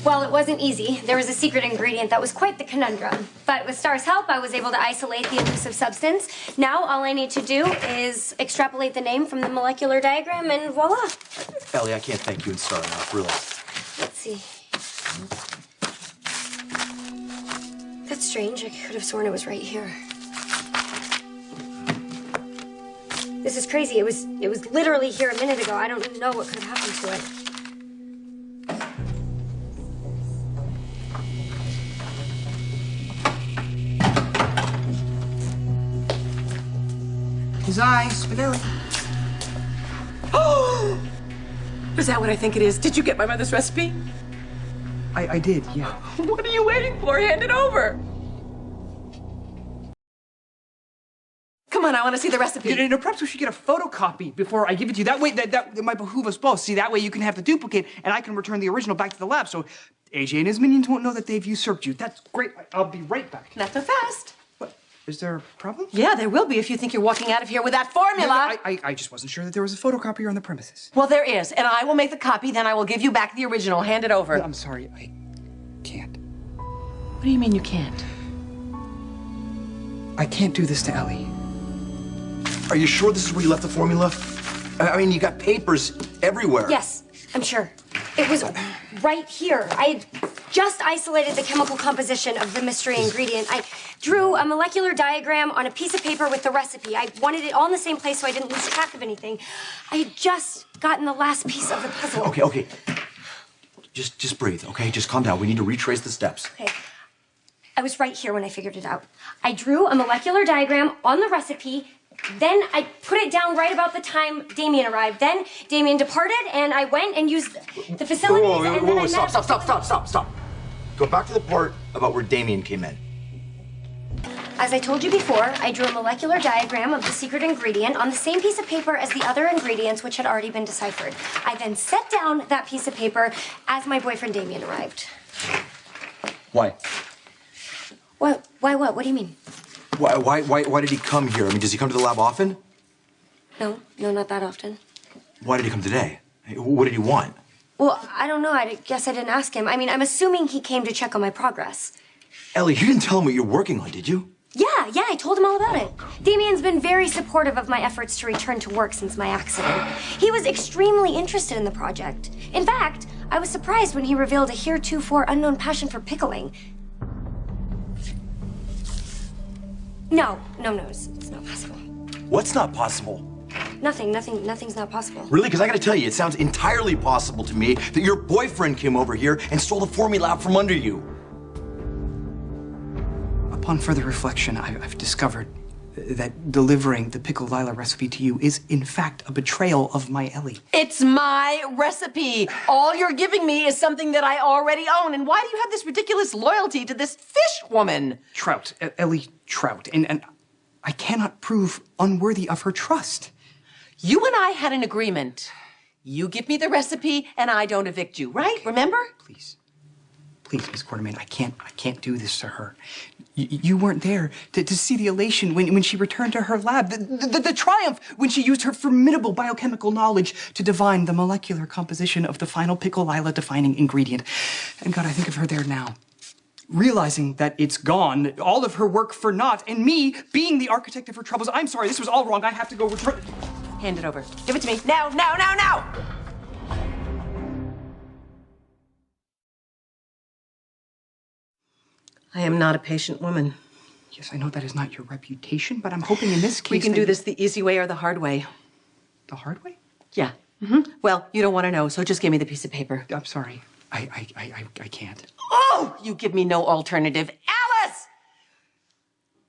Well, it wasn't easy. There was a secret ingredient that was quite the conundrum. But with Star's help, I was able to isolate the elusive substance. Now, all I need to do is extrapolate the name from the molecular diagram, and voila. Ellie, I can't thank you and Star enough, really. Let's see. That's strange. I could have sworn it was right here. This is crazy. It was literally here a minute ago. I don't know what could have happened to it. His eyes, Spinelli. Oh! Is that what I think it is? Did you get my mother's recipe? I did, yeah. What are you waiting for? Hand it over. Come on, I want to see the recipe. No, perhaps we should get a photocopy before I give it to you. That way, that might behoove us both. See, that way you can have the duplicate, and I can return the original back to the lab, so AJ and his minions won't know that they've usurped you. That's great. I'll be right back. Not so fast. What? Is there a problem? Yeah, there will be if you think you're walking out of here with that formula. No, I just wasn't sure that there was a photocopier on the premises. Well, there is, and I will make the copy, then I will give you back the original. Hand it over. No, I'm sorry, I can't. What do you mean you can't? I can't do this to Ellie. Are you sure this is where you left the formula? I mean, you got papers everywhere. Yes, I'm sure. It was right here. I had just isolated the chemical composition of the mystery ingredient. I drew a molecular diagram on a piece of paper with the recipe. I wanted it all in the same place so I didn't lose track of anything. I had just gotten the last piece of the puzzle. Okay. Just breathe, okay? Just calm down. We need to retrace the steps. Okay. I was right here when I figured it out. I drew a molecular diagram on the recipe. Then I put it down right about the time Damien arrived. Then Damien departed, and I went and used the facilities. Whoa, stop. Go back to the part about where Damien came in. As I told you before, I drew a molecular diagram of the secret ingredient on the same piece of paper as the other ingredients, which had already been deciphered. I then set down that piece of paper as my boyfriend Damien arrived. Why? What? Why what? What do you mean? Why did he come here? I mean, does he come to the lab often? No, not that often. Why did he come today? What did he want? Well, I don't know. I guess I didn't ask him. I mean, I'm assuming he came to check on my progress. Ellie, you didn't tell him what you're working on, did you? Yeah, I told him all about it. Damien's been very supportive of my efforts to return to work since my accident. He was extremely interested in the project. In fact, I was surprised when he revealed a heretofore unknown passion for pickling. No, it's not possible. What's not possible? Nothing's not possible. Really? Because I gotta tell you, it sounds entirely possible to me that your boyfriend came over here and stole the formula out from under you. Upon further reflection, I've discovered that delivering the Pickle-Lila recipe to you is, in fact, a betrayal of my Ellie. It's my recipe. All you're giving me is something that I already own. And why do you have this ridiculous loyalty to this fish woman? Trout, Ellie Trout, and I cannot prove unworthy of her trust. You and I had an agreement. You give me the recipe, and I don't evict you, right? Remember? Please, Miss Quartermaine, I can't do this to her. You weren't there to see the elation when she returned to her lab, the triumph when she used her formidable biochemical knowledge to divine the molecular composition of the final Pickle-Lila defining ingredient. And God, I think of her there now, realizing that it's gone, all of her work for naught, and me being the architect of her troubles. I'm sorry, this was all wrong. I have to go return. Hand it over. Give it to me. Now! I am not a patient woman. Yes, I know that is not your reputation, but I'm hoping in this case we can do this the easy way or the hard way. The hard way? Yeah. Well, you don't want to know, so just give me the piece of paper. I'm sorry. I can't. Oh! You give me no alternative. Alice!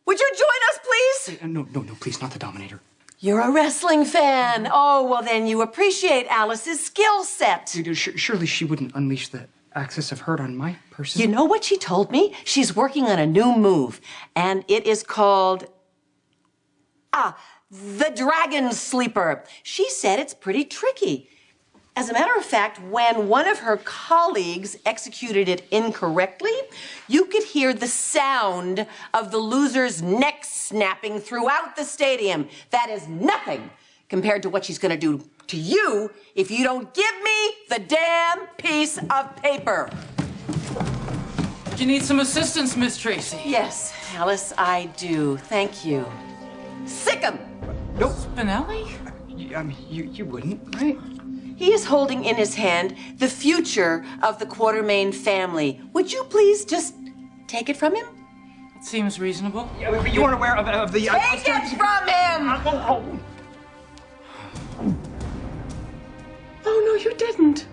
Would you join us, please? No, please, not the Dominator. You're a wrestling fan. Oh, well, then you appreciate Alice's skill set. Surely she wouldn't unleash the axis of hurt on my person. You know what she told me? She's working on a new move, and it is called... the Dragon Sleeper. She said it's pretty tricky. As a matter of fact, when one of her colleagues executed it incorrectly, you could hear the sound of the loser's neck snapping throughout the stadium. That is nothing compared to what she's going to do to you if you don't give me the damn piece of paper. you need some assistance, Miss Tracy? Yes, Alice, I do. Thank you. Sick 'em! Nope. Spinelli? I mean, you wouldn't, right? He is holding in his hand the future of the Quartermaine family. Would you please just take it from him? It seems reasonable. Yeah, but you weren't aware of the... Take it from him! Oh, no, you didn't.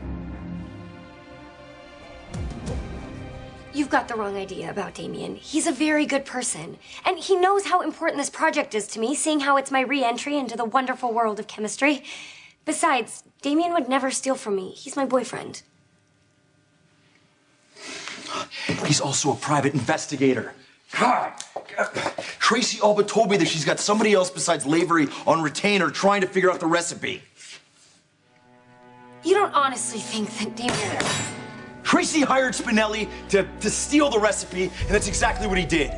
You've got the wrong idea about Damien. He's a very good person. And he knows how important this project is to me, seeing how it's my re-entry into the wonderful world of chemistry. Besides, Damien would never steal from me. He's my boyfriend. He's also a private investigator. God, Tracy all but told me that she's got somebody else besides Lavery on retainer trying to figure out the recipe. You don't honestly think that Damien... Tracy hired Spinelli to steal the recipe, and that's exactly what he did.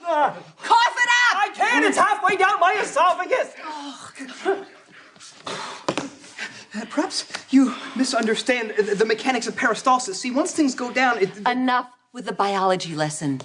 Cough it up! I can't! It's halfway down my esophagus! Perhaps you misunderstand the mechanics of peristalsis. See, once things go down, Enough with the biology lesson.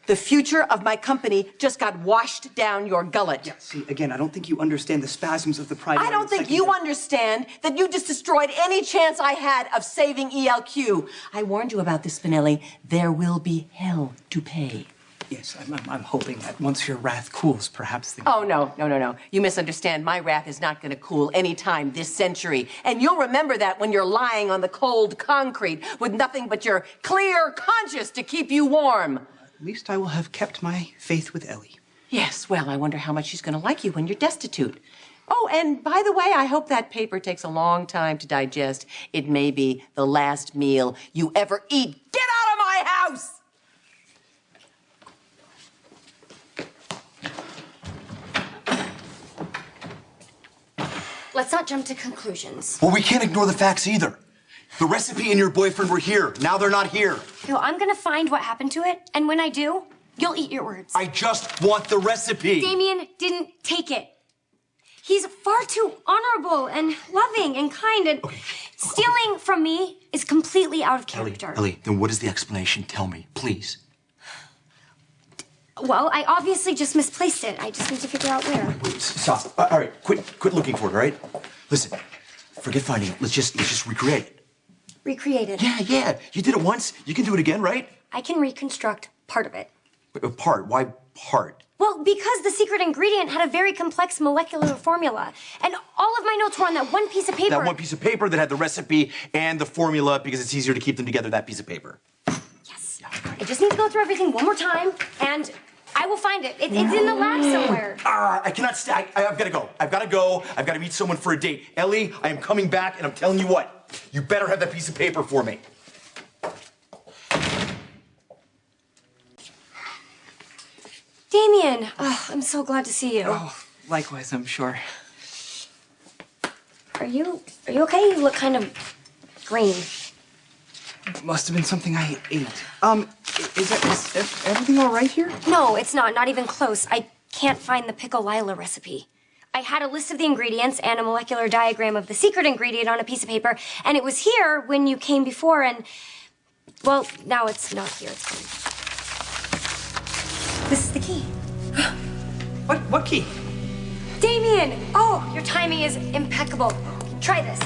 The future of my company just got washed down your gullet. Yeah, see, again, I don't think you understand the spasms of the primary... I don't think you understand that you just destroyed any chance I had of saving ELQ. I warned you about this, Spinelli. There will be hell to pay. Yes, I'm hoping that once your wrath cools, perhaps the... Oh, no. You misunderstand. My wrath is not going to cool any time this century. And you'll remember that when you're lying on the cold concrete with nothing but your clear conscience to keep you warm. At least I will have kept my faith with Ellie. Yes, well, I wonder how much she's going to like you when you're destitute. Oh, and by the way, I hope that paper takes a long time to digest. It may be the last meal you ever eat. Get out of my house! Let's not jump to conclusions. Well, we can't ignore the facts either. The recipe and your boyfriend were here. Now they're not here. Phil, I'm gonna find what happened to it, and when I do, you'll eat your words. I just want the recipe. Damien didn't take it. He's far too honorable and loving and kind, and stealing from me is completely out of character. Ellie, then what is the explanation? Tell me, please. Well, I obviously just misplaced it. I just need to figure out where. Wait, stop. All right, quit looking for it, all right? Listen, forget finding it. Let's just recreate it. Recreate it. Yeah. You did it once. You can do it again, right? I can reconstruct part of it. Part? Why part? Well, because the secret ingredient had a very complex molecular formula. And all of my notes were on that one piece of paper. That one piece of paper that had the recipe and the formula because it's easier to keep them together, that piece of paper. Yes. I just need to go through everything one more time, and I will find it. It's in the lab somewhere. I cannot stay. I've got to go. I've got to meet someone for a date. Ellie, I am coming back, and I'm telling you what. You better have that piece of paper for me. Damien, oh, I'm so glad to see you. Oh, likewise, I'm sure. Are you okay? You look kind of green. Must have been something I ate. Is everything all right here? No, it's not even close. I can't find the Pickle-Lila recipe. I had a list of the ingredients and a molecular diagram of the secret ingredient on a piece of paper, and it was here when you came before, and, well, now it's not here. It's gone. This is the key. What key? Damien! Oh, your timing is impeccable. Try this.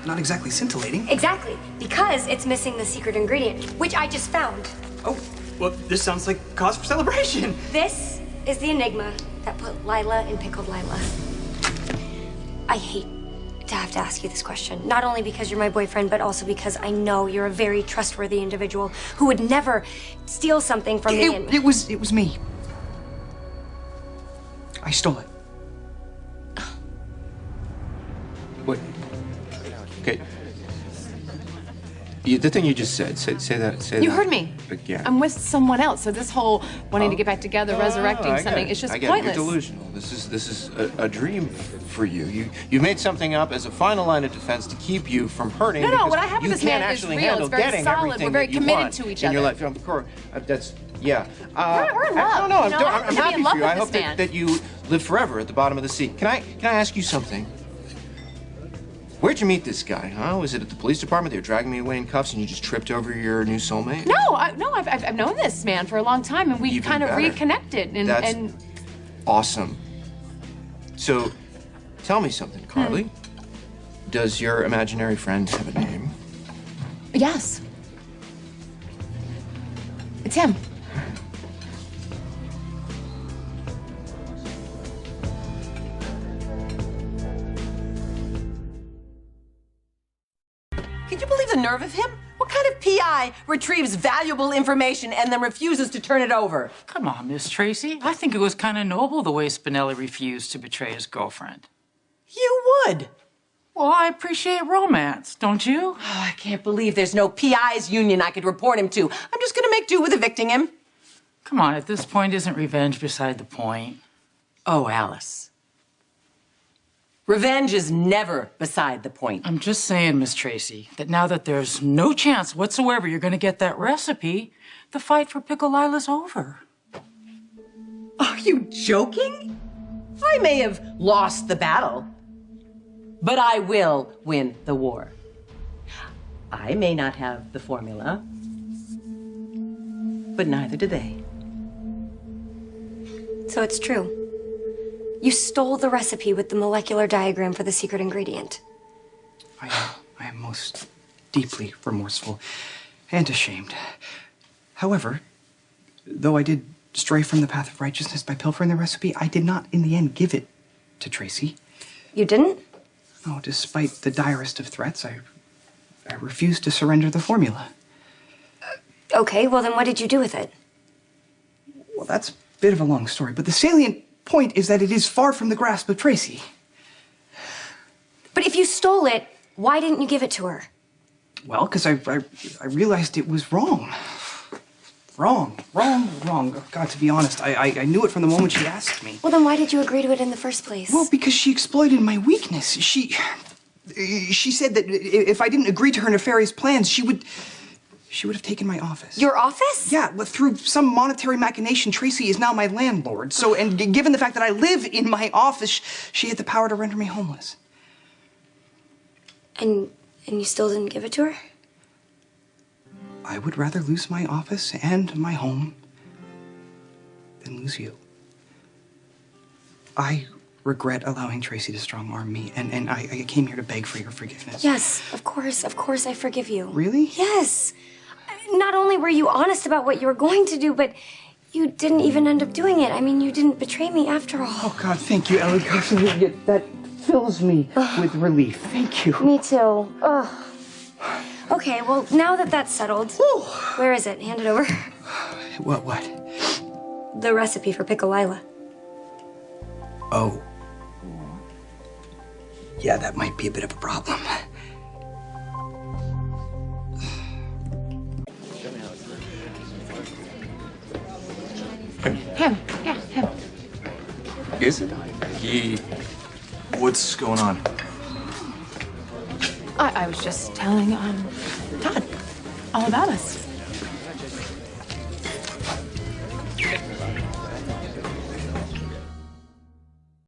Not exactly scintillating. Exactly, because it's missing the secret ingredient, which I just found. Oh, well, this sounds like cause for celebration. This is the enigma that put Lila in Pickle-Lila. I hate to have to ask you this question, not only because you're my boyfriend, but also because I know you're a very trustworthy individual who would never steal something from me. It was me. I stole it. What? Okay. The thing you just said. Say that. You heard me. Again. I'm with someone else, so this whole wanting to get back together, resurrecting I get something, it. it's just I get pointless. It. You're delusional. This is a dream for you. You made something up as a final line of defense to keep you from hurting. No, because what I have with you this can't man is actually real. handle It's very getting solid. everything We're very that you committed want to each in your other. life. Of course, that's yeah. We're in love. No, You know, I I'm happen to be happy in love for you. with I this hope man. that you live forever at the bottom of the sea. Can I ask you something? Where'd you meet this guy, huh? Was it at the police department? They were dragging me away in cuffs and you just tripped over your new soulmate? No, I've known this man for a long time, and we Even kind of better. reconnected. And Awesome. So, tell me something, Carly. Does your imaginary friend have a name? yes, it's him. Can you believe the nerve of him? What kind of PI retrieves valuable information and then refuses to turn it over? Come on, Miss Tracy. I think it was kind of noble the way Spinelli refused to betray his girlfriend. You would. Well, I appreciate romance, don't you? Oh, I can't believe there's no PI's union I could report him to. I'm just gonna make do with evicting him. Come on, at this point, isn't revenge beside the point? Oh, Alice. Revenge is never beside the point. I'm just saying, Miss Tracy, that now that there's no chance whatsoever you're going to get that recipe, the fight for Pickle-Lila's over. Are you joking? I may have lost the battle, but I will win the war. I may not have the formula, but neither do they. So it's true. You stole the recipe with the molecular diagram for the secret ingredient. I am most deeply remorseful and ashamed. However, though I did stray from the path of righteousness by pilfering the recipe, I did not in the end give it to Tracy. You didn't? No, despite the direst of threats, I refused to surrender the formula. Okay, well then what did you do with it? Well, that's a bit of a long story, but the salient point is that it is far from the grasp of Tracy. But if you stole it, why didn't you give it to her? Well, because I realized it was wrong. Wrong. Oh, God, to be honest, I knew it from the moment she asked me. Well, then why did you agree to it in the first place? Well, because she exploited my weakness. She said that if I didn't agree to her nefarious plans, she would have taken my office. Your office? Yeah, but through some monetary machination, Tracy is now my landlord. So, and given the fact that I live in my office, she had the power to render me homeless. And you still didn't give it to her? I would rather lose my office and my home than lose you. I regret allowing Tracy to strong-arm me, and I came here to beg for your forgiveness. Yes, of course I forgive you. Really? Yes. Not only were you honest about what you were going to do, but you didn't even end up doing it. I mean, you didn't betray me after all. Oh, God, thank you, Ellie. God, that fills me with relief. Thank you. Me too. Ugh. Okay, well, now that that's settled, where is it? Hand it over. What? The recipe for Pickle-Lila. Oh. Yeah, that might be a bit of a problem. Him. Yeah, him. Is it? What's going on? I was just telling Todd all about us.